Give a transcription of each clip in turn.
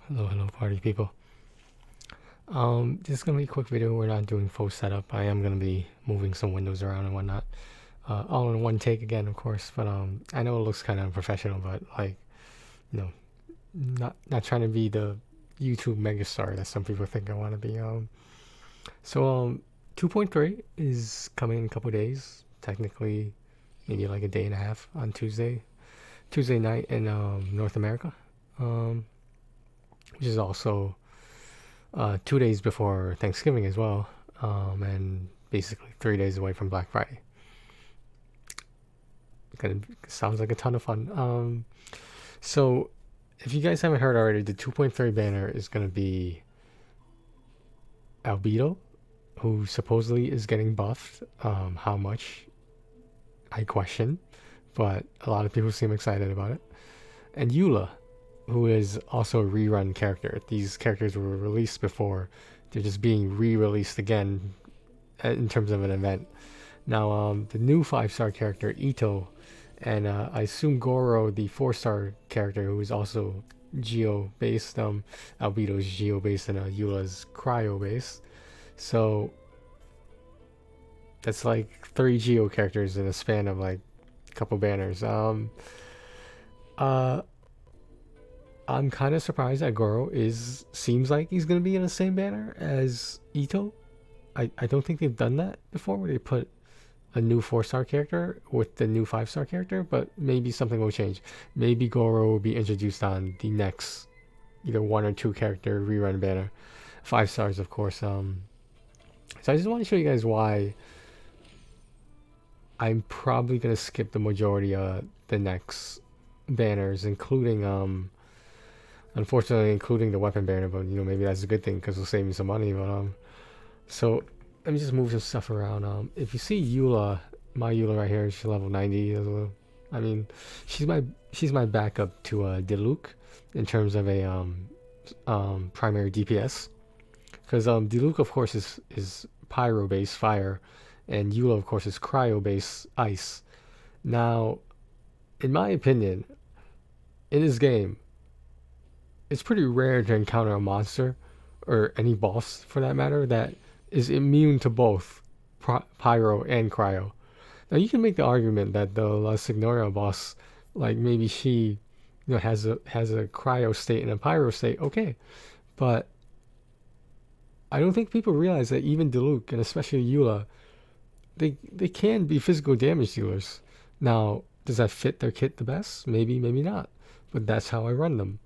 Hello, party people. This is gonna be a quick video. We're not doing full setup. I am gonna be moving some windows around and whatnot. All in one take again, of course. But I know it looks kind of unprofessional, but like, you know, not trying to be the YouTube megastar that some people think I want to be. So 2.3 is coming in a couple days. Technically, maybe like a day and a half on Tuesday night in North America. Um, which is also 2 days before Thanksgiving as well, and basically 3 days away from Black Friday. Kind of sounds like a ton of fun. So if you guys haven't heard already, the 2.3 banner is going to be Albedo, who supposedly is getting buffed. How much? I question, but a lot of people seem excited about it. And Eula, who is also a rerun character. These characters were released before. They're just being re-released again in terms of an event. Now, the new 5-star character, Ito, and I assume Goro, the 4-star character, who is also Geo-based. Albedo's Geo-based and Eula's Cryo-based. So, that's like 3 Geo characters in a span of like a couple banners. Uh, I'm kind of surprised that Goro seems like he's gonna be in the same banner as Ito. I don't think they've done that before, where they put a new 4-star character with the new 5-star character, but maybe something will change. Maybe Goro will be introduced on the next either 1 or 2 character rerun banner. 5 stars, of course. So I just want to show you guys why I'm probably gonna skip the majority of the next banners, including unfortunately including the weapon banner, but maybe that's a good thing because it'll save me some money. But so let me just move some stuff around. If you see Eula, my Eula right here, she's level 90. I mean, she's my backup to Diluc in terms of a primary DPS, because Diluc of course is pyro based fire, and Eula of course is cryo based ice. Now, in my opinion, in this game, it's pretty rare to encounter a monster, or any boss for that matter, that is immune to both pyro and cryo. Now you can make the argument that the La Signoria boss, like maybe she, has a cryo state and a pyro state. Okay, but I don't think people realize that even Diluc and especially Eula, they can be physical damage dealers. Now, does that fit their kit the best? Maybe, maybe not. But that's how I run them.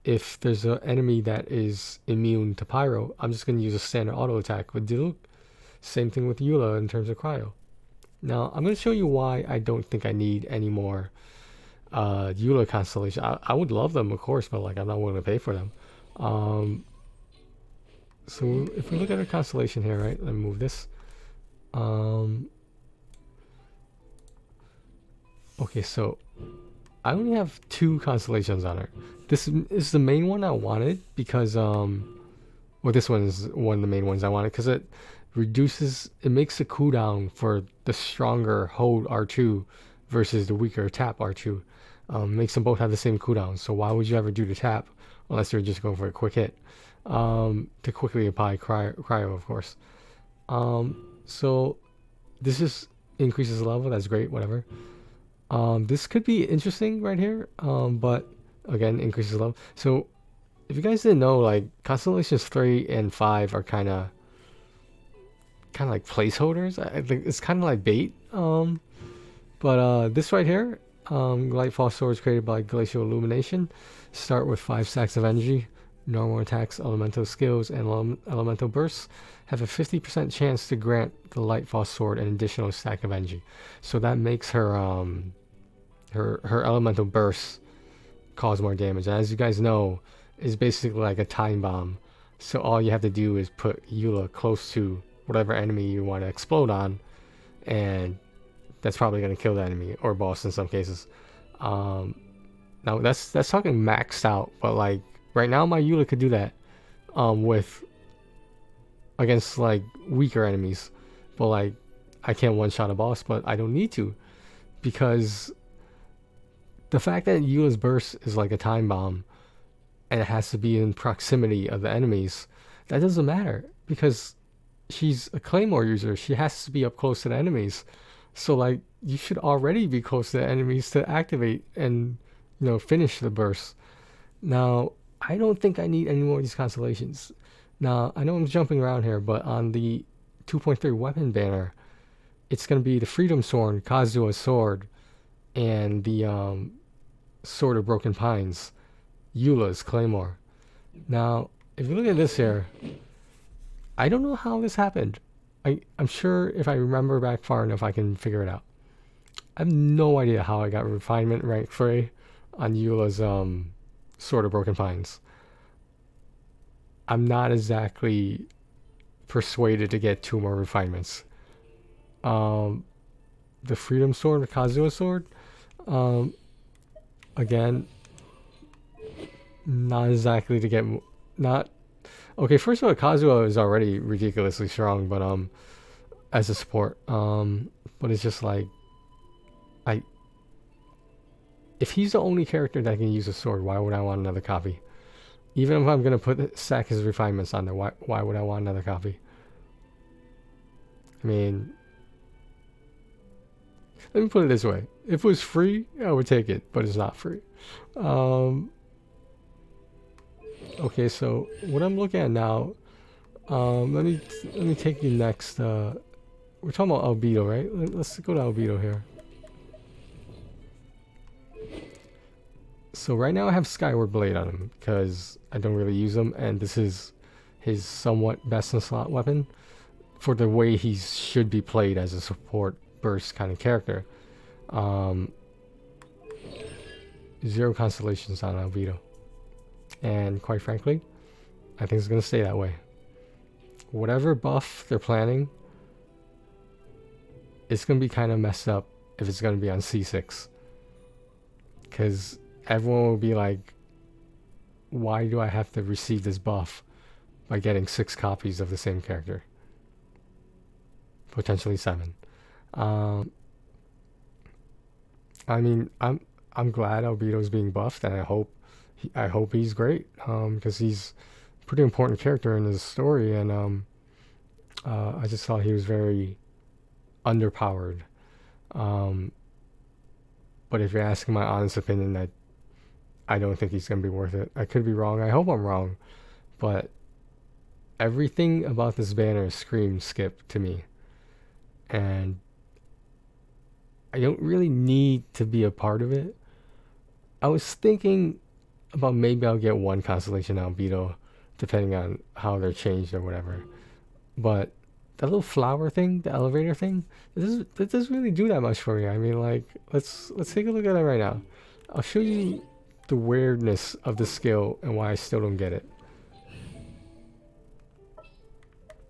If there's an enemy that is immune to pyro, I'm just going to use a standard auto attack with Diluc. Same thing with Eula in terms of cryo. Now, I'm going to show you why I don't think I need any more Eula constellation. I would love them, of course, but like I'm not willing to pay for them. So if we look at our constellation here, right? Let me move this. Okay, so I only have 2 constellations on her. This is the main one I wanted because well, this one is one of the main ones I wanted because it makes the cooldown for the stronger hold R2 versus the weaker tap R2. Makes them both have the same cooldown. So why would you ever do the tap unless you're just going for a quick hit? To quickly apply cryo, of course. So this just increases the level. That's great. Whatever. This could be interesting right here, but again, increases level. So if you guys didn't know, like constellations 3 and 5 are kind of like placeholders. I think it's kind of like bait. But this right here, Lightfall Swords created by Glacial Illumination, start with 5 stacks of energy. Normal attacks, elemental skills, and elemental bursts have a 50% chance to grant the Lightfall Sword an additional stack of energy. So that makes her her elemental bursts cause more damage. And as you guys know, is basically like a time bomb. So all you have to do is put Eula close to whatever enemy you want to explode on, and that's probably going to kill the enemy or boss in some cases. Now that's talking maxed out, but like right now my Eula could do that with against like weaker enemies, but like I can't one-shot a boss, but I don't need to, because the fact that Eula's burst is like a time bomb and it has to be in proximity of the enemies, that doesn't matter because she's a Claymore user. She has to be up close to the enemies. So like you should already be close to the enemies to activate and finish the burst. Now I don't think I need any more of these constellations. Now I know I'm jumping around here, but on the 2.3 weapon banner, it's gonna be the Freedom Sword, Kazuha's sword, and the Sword of Broken Pines, Eula's Claymore. Now, if you look at this here, I don't know how this happened. I'm sure if I remember back far enough, I can figure it out. I have no idea how I got refinement rank 3 on Eula's Sword of Broken Pines. I'm not exactly persuaded to get 2 more refinements. The Freedom Sword, the Kazuha sword, again, not exactly to get not. Okay, first of all, Kazuha is already ridiculously strong, but as a support, but it's just like if he's the only character that can use a sword, why would I want another copy? Even if I'm gonna stack his refinements on there, why would I want another copy? I mean, let me put it this way: if it was free, I would take it, but it's not free. Okay, so what I'm looking at now, let me take you next. We're talking about Albedo, right? Let's go to Albedo here. So right now I have Skyward Blade on him because I don't really use him, and this is his somewhat best in slot weapon for the way he should be played as a support burst kind of character. 0 constellations on Albedo. And quite frankly, I think it's going to stay that way. Whatever buff they're planning, it's going to be kind of messed up if it's going to be on C6. Because everyone will be like, why do I have to receive this buff by getting 6 copies of the same character? Potentially 7. I mean, I'm glad Albedo's being buffed, and I hope he's great, because he's a pretty important character in the story, and I just thought he was very underpowered. But if you're asking my honest opinion, I don't think he's gonna be worth it. I could be wrong. I hope I'm wrong, but everything about this banner screams skip to me, and I don't really need to be a part of it. I was thinking about maybe I'll get 1 constellation Albedo, depending on how they're changed or whatever. But that little flower thing, the elevator thing, it doesn't really do that much for me. I mean, like, let's take a look at it right now. I'll show you the weirdness of the skill and why I still don't get it.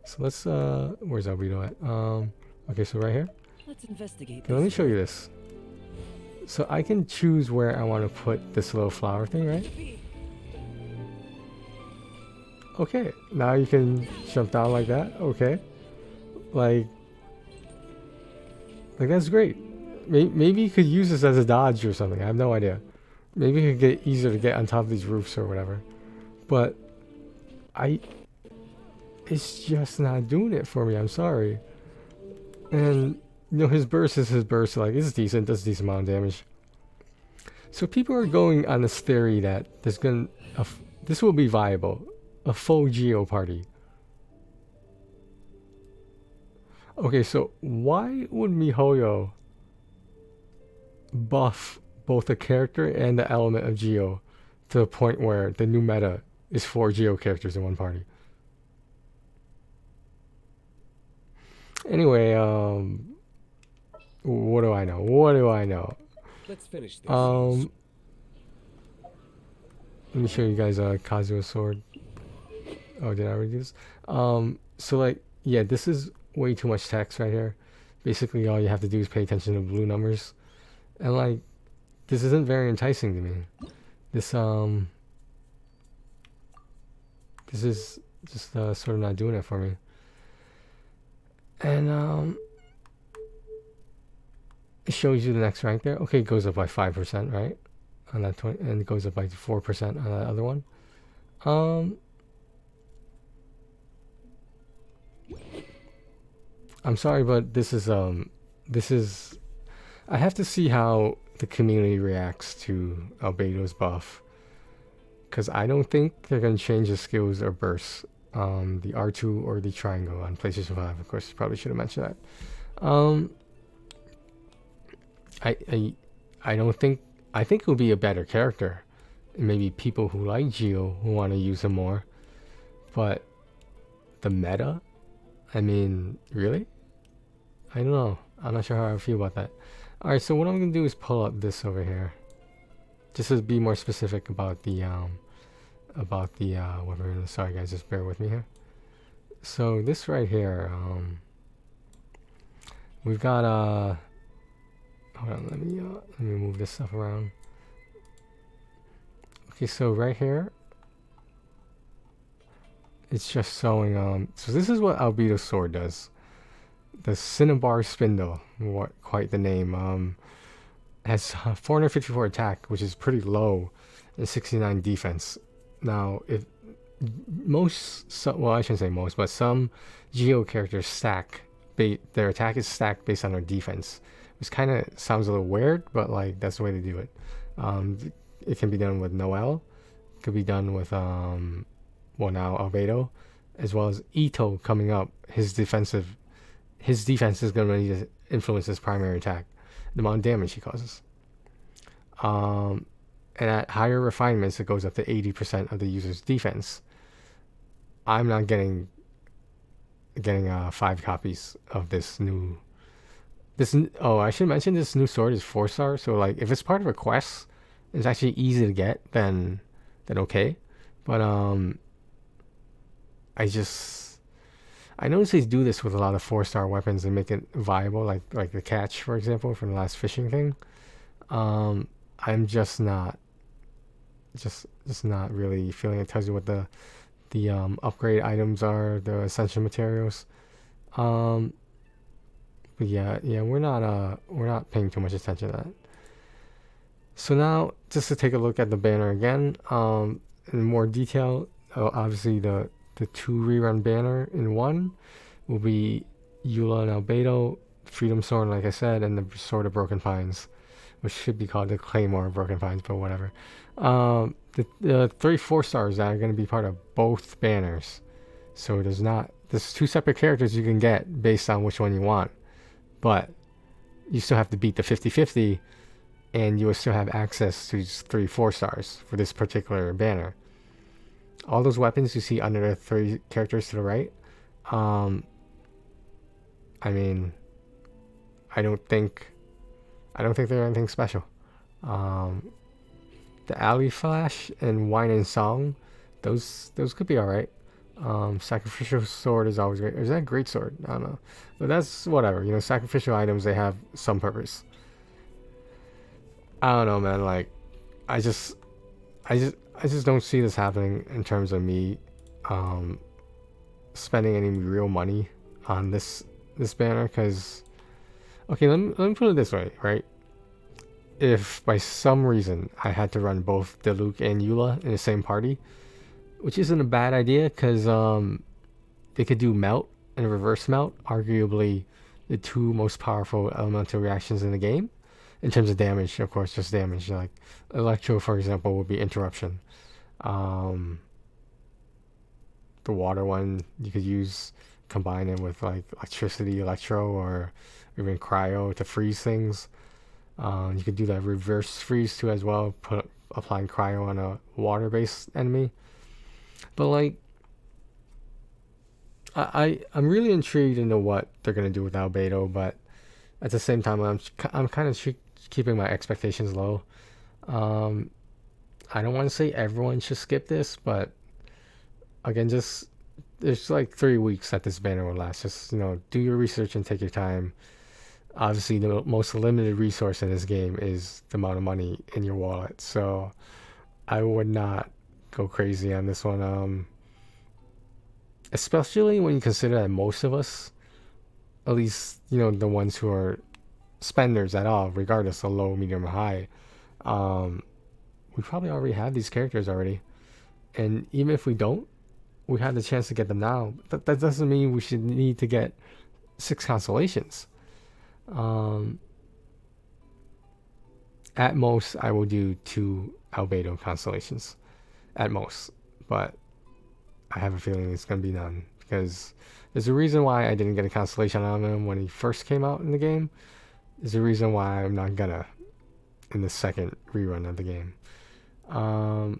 So let's where's Albedo at? Okay, so right here. Let's investigate. Okay, let me show you this. So I can choose where I want to put this little flower thing, right? Okay, now you can jump down like that. Okay, like that's great. Maybe you could use this as a dodge or something. I have no idea. Maybe it could get easier to get on top of these roofs or whatever. But it's just not doing it for me. I'm sorry. And his burst is his burst. Like, it's decent. Does a decent amount of damage. So people are going on this theory that this will be viable. A full Geo party. Okay, so why would MiHoYo buff both the character and the element of Geo to the point where the new meta is 4 Geo characters in one party? Anyway, what do I know? What do I know? Let's finish this. Let me show you guys Kazuha's sword. Oh, did I already do this? So like, yeah, this is way too much text right here. Basically, all you have to do is pay attention to blue numbers, and like, this isn't very enticing to me. This is just sort of not doing it for me. And it shows you the next rank there. Okay, it goes up by 5%, right? On that 20, and it goes up by 4% on that other one. Um, I'm sorry, but this is. I have to see how the community reacts to Albedo's buff, because I don't think they're gonna change the skills or bursts. The R2 or the triangle on PlayStation 5. Of course, probably should have mentioned that. I, I, I don't think. I think he'll be a better character. Maybe people who like Geo who want to use him more, but the meta. I mean, really? I don't know. I'm not sure how I feel about that. Alright, so what I'm gonna do is pull up this over here. Just to be more specific about the weapon. Sorry guys, just bear with me here. So this right here, we've got hold on, let me move this stuff around. Okay, so right here it's just showing so this is what Albedo's sword does. The Cinnabar Spindle, what quite the name, has 454 attack, which is pretty low, and 69 defense. Now, if well, I shouldn't say most, but some Geo characters stack, their attack is stacked based on their defense, which kind of sounds a little weird, but like that's the way to do it. It can be done with Noel, it could be done with well now Albedo, as well as Ito coming up. His defense is going to need to influence his primary attack, the amount of damage he causes. And at higher refinements, it goes up to 80% of the user's defense. I'm not getting 5 copies of this new. Oh, I should mention this new sword is 4-star. So like, if it's part of a quest, it's actually easy to get. Then okay. But I notice they do this with a lot of 4-star weapons and make it viable, like the catch, for example, from the last fishing thing. I'm just not really feeling it. Tells you what the upgrade items are, the essential materials. But yeah, we're not paying too much attention to that. So now, just to take a look at the banner again, in more detail. Obviously, the 2 rerun banner in 1 will be Eula and Albedo, Freedom Sword, like I said, and the Sword of Broken Pines, which should be called the Claymore of Broken Pines, but whatever. The 3 4-stars that are going to be part of both banners. So there's 2 separate characters you can get based on which one you want, but you still have to beat the 50-50, and you will still have access to 3 4-stars for this particular banner. All those weapons you see under the 3 characters to the right, I mean, I don't think they're anything special. The Alley Flash and Wine and Song, those could be alright. Sacrificial Sword is always great. Or is that Great Sword? I don't know. But that's whatever. Sacrificial items, they have some purpose. I don't know, man. Like, I just don't see this happening in terms of me spending any real money on this banner, because okay, let me put it this way, right? If by some reason I had to run both Diluc and Eula in the same party, which isn't a bad idea, because they could do melt and reverse melt, arguably the 2 most powerful elemental reactions in the game. In terms of damage, of course, just damage. Like Electro, for example, would be interruption. The water one you could combine it with like electricity, Electro, or even cryo to freeze things. You could do that reverse freeze too as well, applying cryo on a water-based enemy. But like, I'm really intrigued into what they're gonna do with Albedo, but at the same time, I'm kind of keeping my expectations low. I don't want to say everyone should skip this, but again, just there's like 3 weeks that this banner will last. Just do your research and take your time. Obviously, the most limited resource in this game is the amount of money in your wallet, so I would not go crazy on this one. Especially when you consider that most of us, at least the ones who are spenders at all, regardless of low, medium, or high, we probably already have these characters already. And even if we don't, we have the chance to get them now. That doesn't mean we should need to get 6 constellations. At most, I will do 2 Albedo constellations. At most. But I have a feeling it's going to be none. Because there's a reason why I didn't get a constellation on him when he first came out in the game. There's a reason why I'm not gonna in the second rerun of the game. But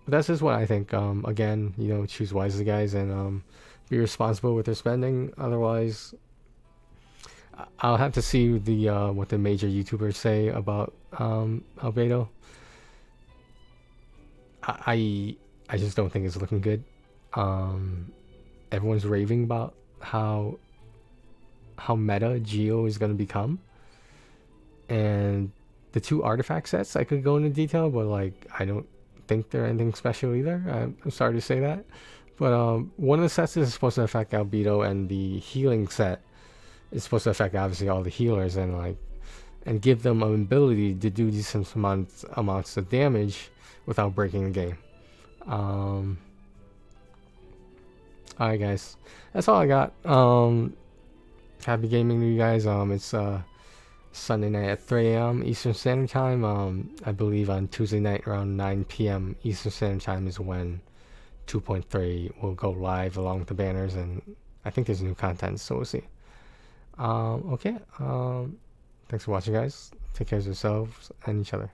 that's just what I think. Again, choose wisely, guys, and be responsible with your spending. Otherwise, I'll have to see the what the major YouTubers say about Albedo. I just don't think it's looking good. Everyone's raving about how meta Geo is going to become, and the 2 artifact sets, I could go into detail, but I don't think they're anything special either. I'm sorry to say that, but one of the sets is supposed to affect Albedo, and the healing set is supposed to affect obviously all the healers, and give them an ability to do decent amounts of damage without breaking the game. Alright, guys, that's all I got. Happy gaming to you guys. It's Sunday night at 3 a.m. Eastern Standard Time. I believe on Tuesday night around 9 p.m. Eastern Standard Time is when 2.3 will go live along with the banners, and I think there's new content, so we'll see. Okay. Thanks for watching, guys. Take care of yourselves and each other.